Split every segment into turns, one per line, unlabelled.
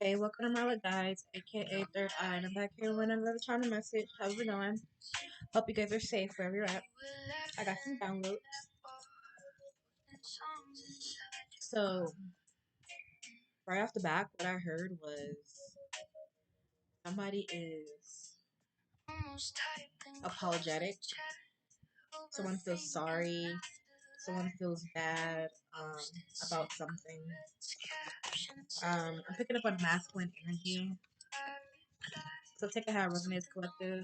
Hey, welcome to Marla Guys, aka Third Eye, and I'm back here with another China message. How's it going? Hope you guys are safe wherever you're at. I got some downloads. So, right off the bat, what I heard was somebody is apologetic, someone feels sorry, someone feels bad about something. I'm picking up on masculine energy. So take it how it resonates collective.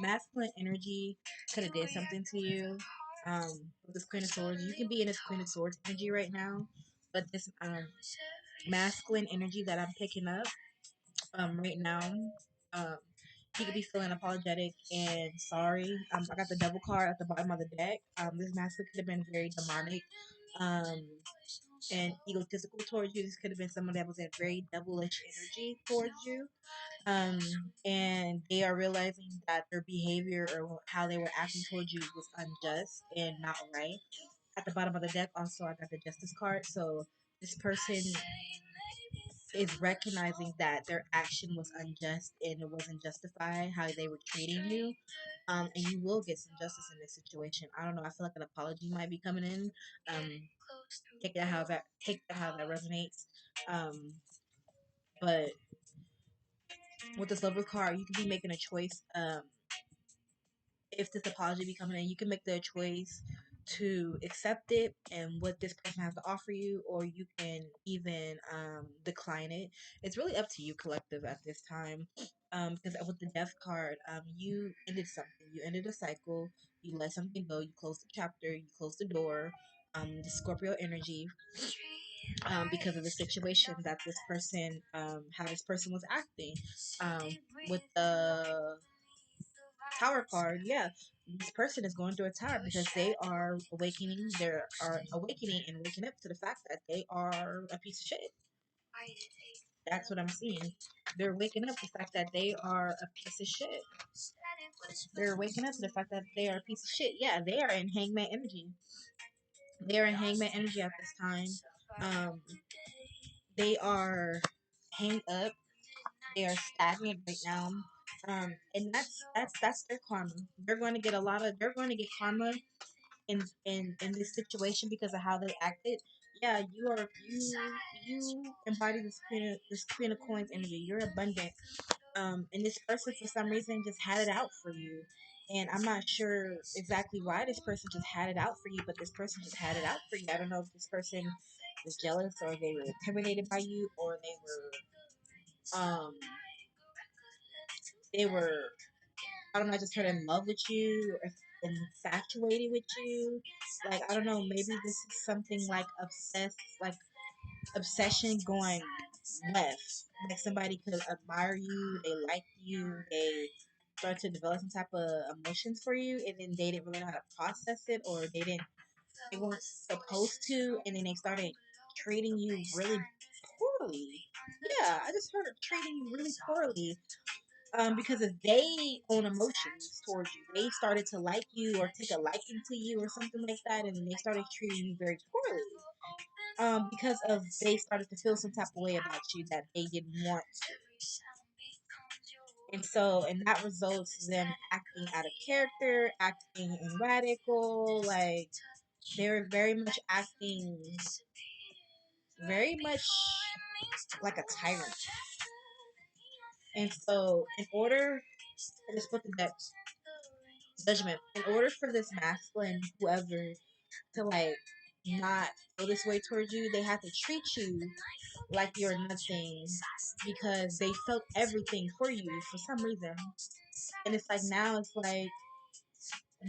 Masculine energy could have did something to you. With this Queen of Swords, you can be in this Queen of Swords energy right now, but this masculine energy that I'm picking up right now, um, he could be feeling apologetic and sorry. I got the Devil card at the bottom of the deck. This masculine could have been very demonic. Um, and egotistical towards you. This could have been someone that was in very devilish energy towards you, um, and they are realizing that their behavior or how they were acting towards you was unjust and not right. At the bottom of the deck, also, I got the Justice card. So this person is recognizing that their action was unjust and it wasn't justified how they were treating you. And you will get some justice in this situation. I don't know. I feel like an apology might be coming in. Um, take that how that resonates. Um, but with this Lover card, you could be making a choice. If this apology be coming in, you can make the choice to accept it and what this person has to offer you, or you can even decline it. It's really up to you, collective, at this time. Because with the Death card, you ended something. You ended a cycle. You let something go. You closed the chapter. You closed the door. The Scorpio energy, because of the situation that this person, how this person was acting, with the Tower card, yeah, this person is going through a tower because they are awakening. They are awakening and waking up to the fact that they are a piece of shit. That's what I'm seeing. They're waking up to the fact that they are a piece of shit. They're waking up to the fact that they are a piece of shit. Yeah, they are in hangman energy. They are in hangman energy at this time. Um, they are hang up. They are stagnant right now. And that's their karma. They're going to get a lot of. They're going to get karma in this situation because of how they acted. Yeah, you embody this queen of coins energy. You're abundant. And this person for some reason just had it out for you. And I'm not sure exactly why this person just had it out for you, but this person just had it out for you. I don't know if this person was jealous or they were intimidated by you or they were I don't know, just heard in love with you or infatuated with you. Like, I don't know, maybe this is something like obsession going left. Like somebody could admire you, they like you, they start to develop some type of emotions for you, and then they didn't really know how to process it, or they weren't supposed to, and then they started treating you really poorly. Yeah, I just heard of treating you really poorly, because if they own emotions towards you, they started to like you or take a liking to you or something like that, and they started treating you very poorly. Because of they started to feel some type of way about you that they didn't want to, and so and that results them acting out of character, acting radical, like they're very much acting very much like a tyrant. And so, in order, I just put the deck judgment. In order for this masculine, whoever, to like not feel this way towards you, they have to treat you like you're nothing because they felt everything for you for some reason. And it's like now it's like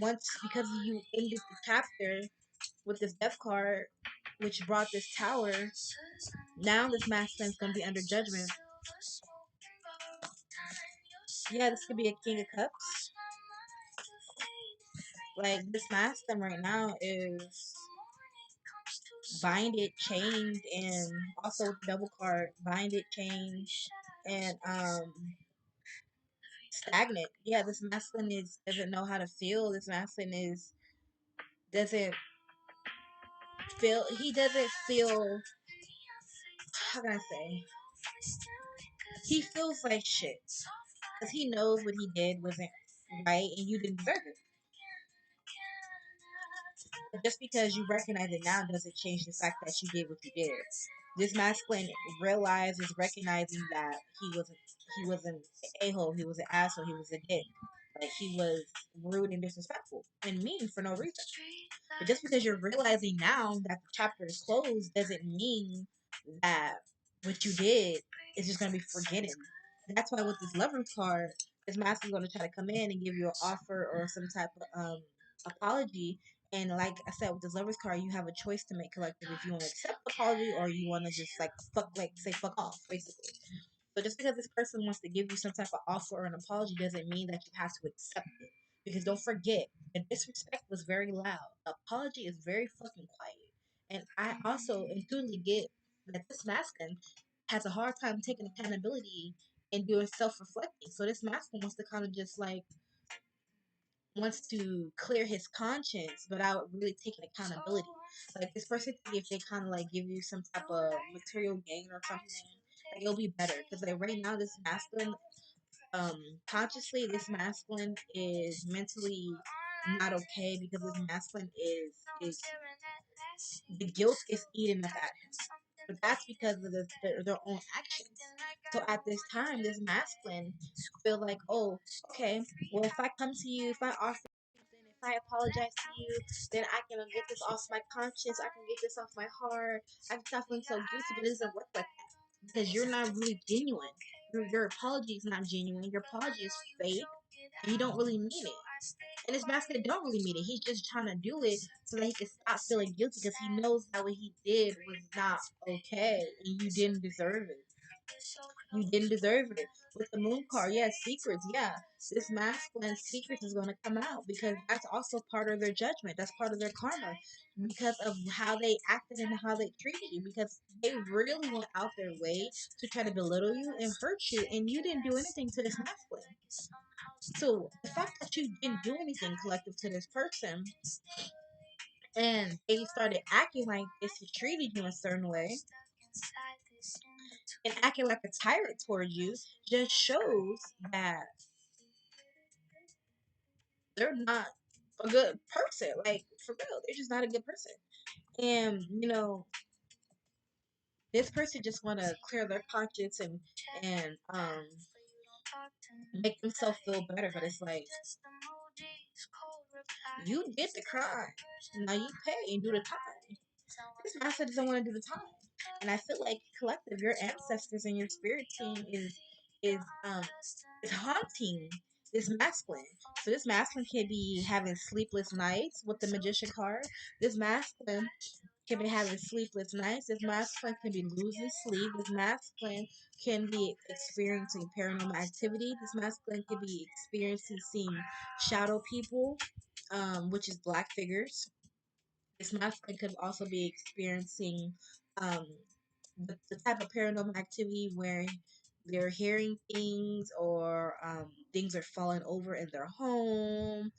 once because you ended the chapter with this death card, which brought this tower, now this masculine's gonna be under judgment. Yeah, this could be a king of cups. Like this masculine right now is binded, chained, and also double card, binded, chained, and stagnant. Yeah, this masculine is doesn't know how to feel. This masculine is doesn't feel. He doesn't feel. How can I say? he feels like shit because he knows what he did wasn't right and you didn't deserve it. But just because you recognize it now doesn't change the fact that you did what you did. This masculine realizes, recognizing that he was an a-hole, he was an asshole, he was a dick. Like he was rude and disrespectful and mean for no reason. But just because you're realizing now that the chapter is closed doesn't mean that what you did is just gonna be forgiven. That's why with this lover's card, this master's gonna try to come in and give you an offer or some type of apology. And like I said, with this lover's card, you have a choice to make collective if you want to accept the apology or you want to just say fuck off, basically. But just because this person wants to give you some type of offer or an apology doesn't mean that you have to accept it. Because don't forget, the disrespect was very loud. The apology is very fucking quiet. And I also intuitively get that this masculine has a hard time taking accountability and doing self reflecting. So this masculine wants to kind of just like wants to clear his conscience without really taking accountability. Like this person, if they kind of like give you some type of material gain or something, like it'll be better. Because like right now, this masculine, consciously, this masculine is mentally not okay because this masculine is the guilt is eating up at him. But that's because of their own actions. So at this time, this masculine feel like, oh, okay, well, if I come to you, if I offer something, if I apologize to you, then I can get this off my conscience. I can get this off my heart. I can stop feeling so guilty, but it doesn't work like that because you're not really genuine. Your apology is not genuine. Your apology is fake, and you don't really mean it. And this masculine don't really mean it. He's just trying to do it so that he can stop feeling guilty because he knows that what he did was not okay, and you didn't deserve it. You didn't deserve it. With the moon card, yes, secrets, yeah. This masculine secrets is going to come out because that's also part of their judgment. That's part of their karma because of how they acted and how they treated you. Because they really went out their way to try to belittle you and hurt you, and you didn't do anything to this masculine. So the fact that you didn't do anything collective to this person and they started acting like this, he treated you a certain way and acting like a tyrant towards you just shows that they're not a good person. Like for real, they're just not a good person. And this person just want to clear their conscience and make themselves feel better. But it's like you did the crime, now you pay and do the time. This master doesn't want to do the time, and I feel like collective, your ancestors and your spirit team is um is haunting this masculine. So this masculine can be having sleepless nights with the magician card. This masculine can be having sleepless nights. This masculine can be losing sleep. This masculine can be experiencing paranormal activity. This masculine can be experiencing seeing shadow people, which is black figures. This masculine could also be experiencing um, the type of paranormal activity where they're hearing things or things are falling over in their home,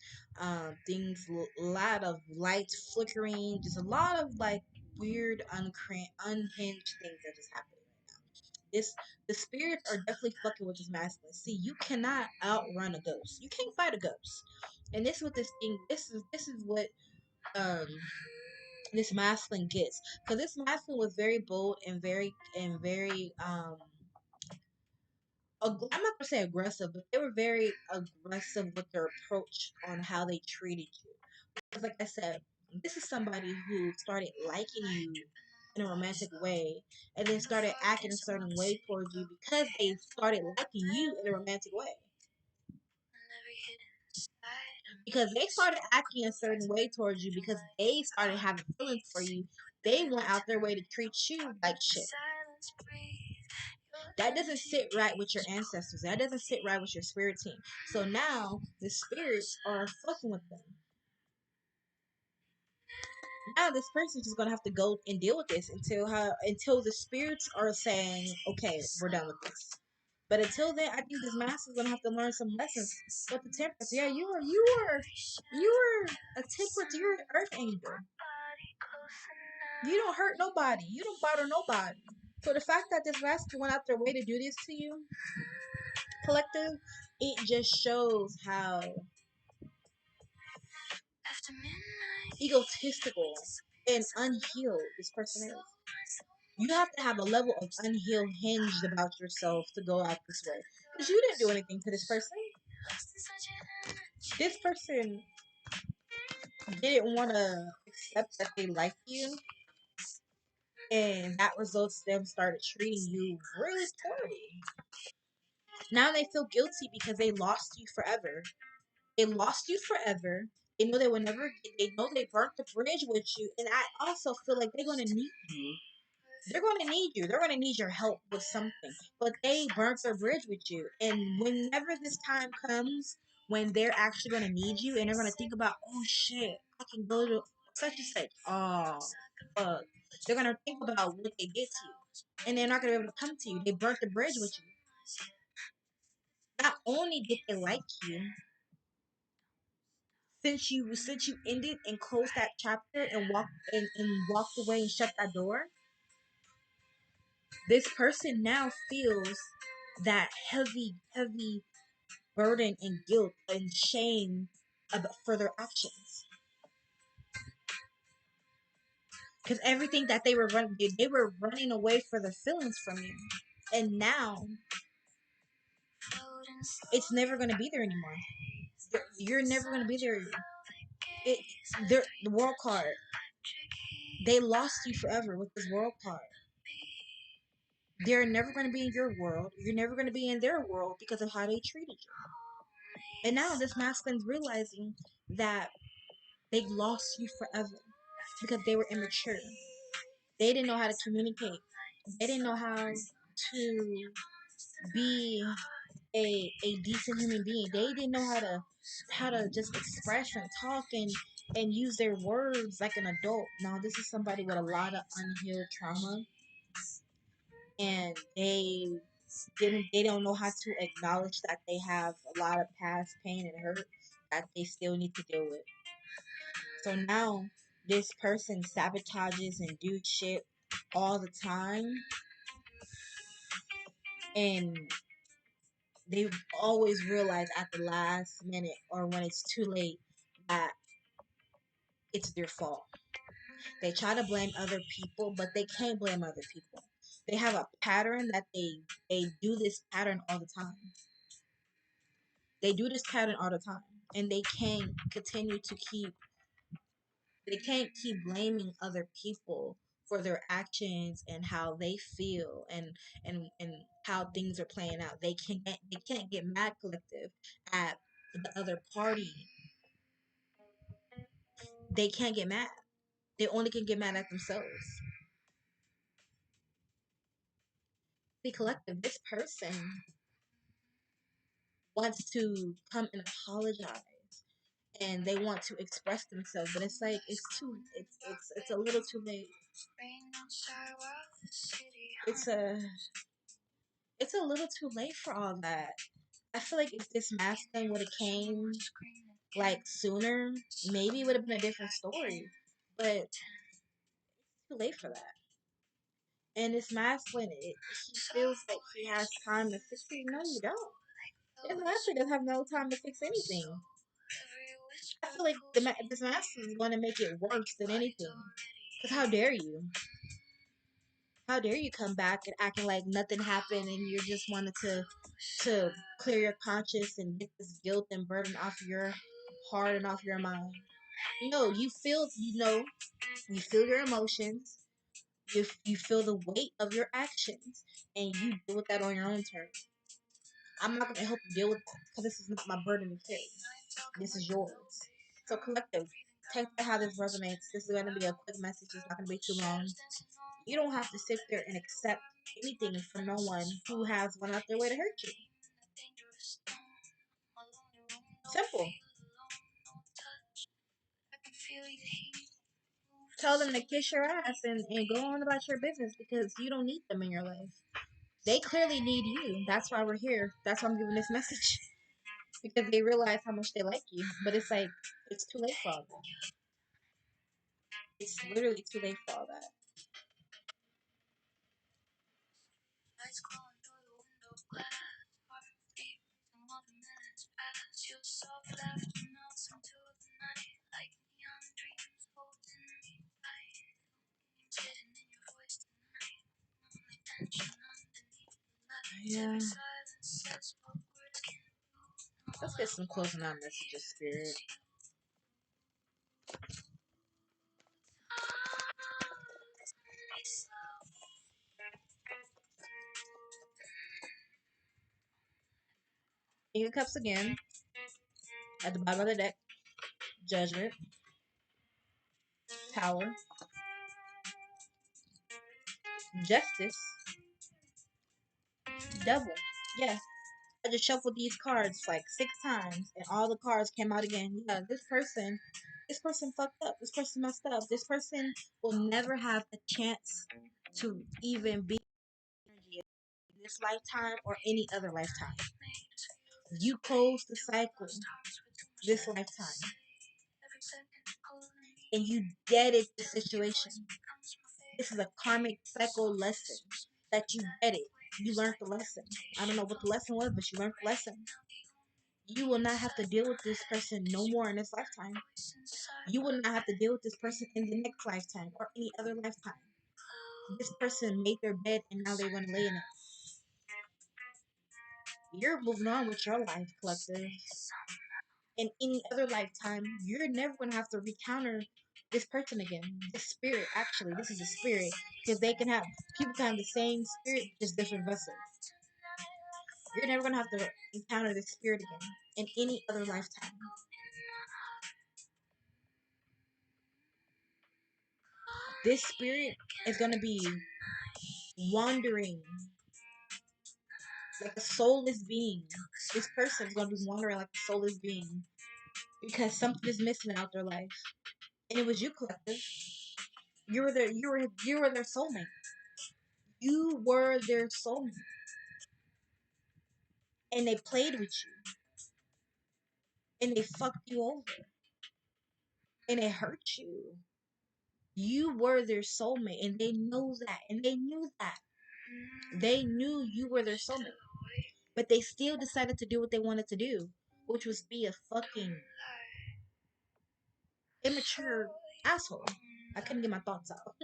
lot of lights flickering, just a lot of like weird, unhinged things that just happening right now. The spirits are definitely fucking with this masculine. See, you cannot outrun a ghost. You can't fight a ghost. And this is what this thing. This is what um this masculine gets, because this masculine was very bold and very I'm not gonna say aggressive, but they were very aggressive with their approach on how they treated you. Because like I said, this is somebody who started liking you in a romantic way and then started acting a certain way towards you because they started liking you in a romantic way. Because they started acting a certain way towards you because they started having feelings for you. They went out their way to treat you like shit. That doesn't sit right with your ancestors. That doesn't sit right with your spirit team. So now the spirits are fucking with them. Now this person's just gonna have to go and deal with this until the spirits are saying, okay, we're done with this. But until then, I think this master's gonna have to learn some lessons. But the temperance, yeah, you were a temperance. You're an earth angel. You don't hurt nobody. You don't bother nobody. So the fact that this master went out their way to do this to you, collective, it just shows how egotistical and unhealed this person is. You have to have a level of unhealed hinged about yourself to go out this way. Because you didn't do anything to this person. This person didn't want to accept that they like you. And that results them started treating you really poorly. Now they feel guilty because they lost you forever. They lost you forever. They know they will never. They know they burnt the bridge with you, and I also feel like they're gonna need you. They're gonna need you. They're gonna need your help with something. But they burnt their bridge with you, and whenever this time comes, when they're actually gonna need you, and they're gonna think about, oh shit, I can go to such and such. Oh fuck. They're gonna think about what they did to you, and they're not gonna be able to come to you. They burnt the bridge with you. Not only did they like you, since you ended and closed that chapter and walked away and shut that door, this person now feels that heavy burden and guilt and shame about for their actions. Because everything that they were running away for their feelings from you, and now it's never going to be there anymore. You're never going to be there. It, the world card. They lost you forever with this world card. They're never going to be in your world. You're never going to be in their world because of how they treated you. And now this masculine's realizing that they lost you forever because they were immature. They didn't know how to communicate. They didn't know how to be a decent human being. They didn't know how to just express and talk and use their words like an adult. Now this is somebody with a lot of unhealed trauma, and they don't know how to acknowledge that they have a lot of past pain and hurt that they still need to deal with. So now this person sabotages and do shit all the time, and they always realize at the last minute or when it's too late that it's their fault. They try to blame other people, but they can't blame other people. They have a pattern that they do this pattern all the time. They do this pattern all the time, and they can't keep blaming other people for their actions and how they feel and how things are playing out. They can't get mad collective at the other party. They can't get mad. They only can get mad at themselves. The collective, this person wants to come and apologize and they want to express themselves, but it's like it's a little too late. It's a it's a little too late for all that. I feel like if this masculine would have came like sooner, maybe it would have been a different story. But it's too late for that. And this masculine, he feels like he has time to fix it. No, you don't. This masculine doesn't have no time to fix anything. I feel like this masculine is going to make it worse than anything. Because how dare you? How dare you come back and acting like nothing happened and you just wanted to clear your conscience and get this guilt and burden off your heart and off your mind. No, you feel your emotions, you feel the weight of your actions, and you deal with that on your own terms. I'm not gonna help you deal with that because this is not my burden to carry. This is yours. So collective, take how this resonates. This is gonna be a quick message. It's not gonna be too long. You don't have to sit there and accept anything from no one who has gone out their way to hurt you. Simple. Tell them to kiss your ass and go on about your business because you don't need them in your life. They clearly need you. That's why we're here. That's why I'm giving this message. Because they realize how much they like you. But it's like, it's too late for all that. It's literally too late for all that. Yeah. Let's get some closing out messages, Spirit. King of Cups again. At the bottom of the deck. Judgment. Tower. Justice. Devil. Yeah. I just shuffled these cards like 6 times and all the cards came out again. Yeah, this person fucked up. This person messed up. This person will never have a chance to even be in this lifetime or any other lifetime. You close the cycle this lifetime and you deaded the situation. This is a karmic cycle lesson that you get it. You learned the lesson. I don't know what the lesson was, but you learned the lesson. You will not have to deal with this person no more in this lifetime. You will not have to deal with this person in the next lifetime or any other lifetime. This person made their bed and now they want to lay in it. You're moving on with your life, collective. In any other lifetime, you're never going to have to recounter this person again. This spirit, actually, this is a spirit. Because people can have the same spirit, just different vessels. You're never going to have to encounter this spirit again in any other lifetime. This spirit is going to be wandering like a soulless being. This person is going to be wandering like a soulless being because something is missing out their life. And it was you, collective. You were their soulmate. You were their soulmate. And they played with you. And they fucked you over. And it hurt you. You were their soulmate. And they know that. And they knew that. They knew you were their soulmate. But they still decided to do what they wanted to do. Which was be a fucking immature asshole. I couldn't get my thoughts out.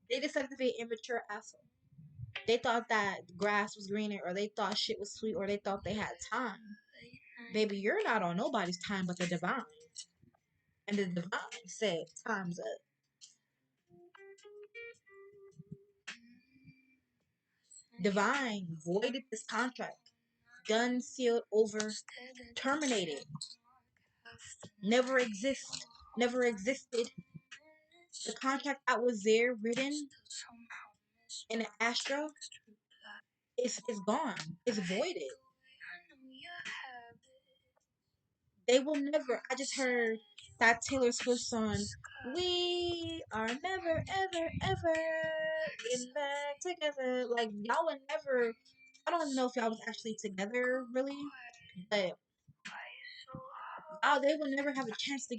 They decided to be an immature asshole. They thought that grass was greener, or they thought shit was sweet, or they thought they had time. Baby, you're not on nobody's time but the divine. And the divine said, time's up. Divine voided this contract. Done, sealed, over, terminated. Never exist. Never existed. The contract that was there written in an astro is gone. It's voided. They will never. I just heard that Taylor Swift song. We are never, ever, ever getting back together. Like y'all would never. I don't know if y'all was actually together really, but they would never have a chance to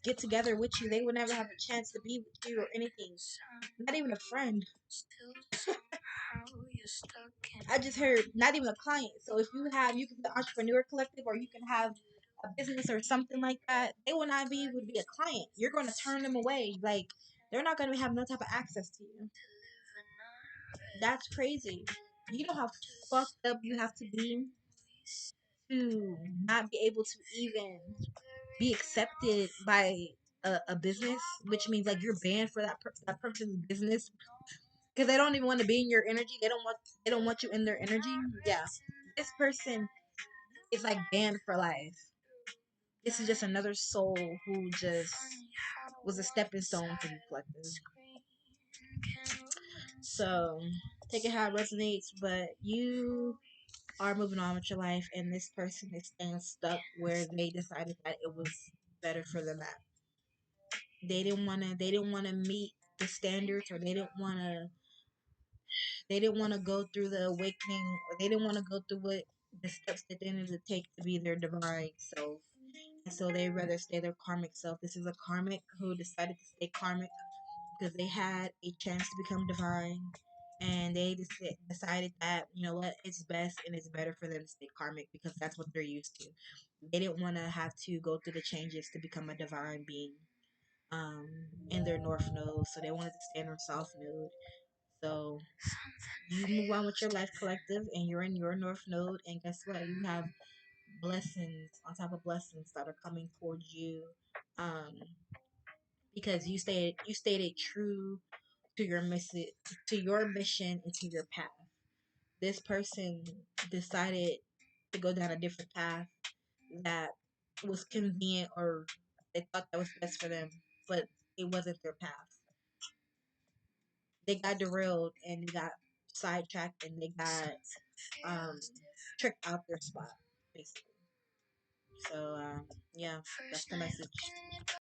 get together with you. They would never have a chance to be with you or anything. Not even a friend. I just heard not even a client. So if you can be an entrepreneur collective or you can have a business or something like that, they will not be able to be a client. You're going to turn them away. Like they're not going to have no type of access to you. That's crazy. You know how fucked up you have to be to not be able to even be accepted by a business, which means like you're banned for that person's business because they don't even want to be in your energy. They don't want you in their energy. Yeah, this person is like banned for life. This is just another soul who just was a stepping stone for you, collective. So take it how it resonates, but you are moving on with your life, and this person is staying stuck where they decided that it was better for them at. They didn't want to meet the standards, or they didn't want to go through the awakening, or they didn't want to go through what the steps that they needed to take to be their divine self. And so they rather stay their karmic self. This is a karmic who decided to stay karmic because they had a chance to become divine, and they decided that, you know what, it's best and it's better for them to stay karmic because that's what they're used to. They didn't want to have to go through the changes to become a divine being in their north node, so they wanted to stay in their south node. So you move on with your life, collective, and you're in your north node, and guess what, you have blessings on top of blessings that are coming towards you, um because you stayed true to your mission and to your path. This person decided to go down a different path that was convenient, or they thought that was best for them, but it wasn't their path. They got derailed and they got sidetracked and they got um tricked out their spot, basically. So yeah, that's the message.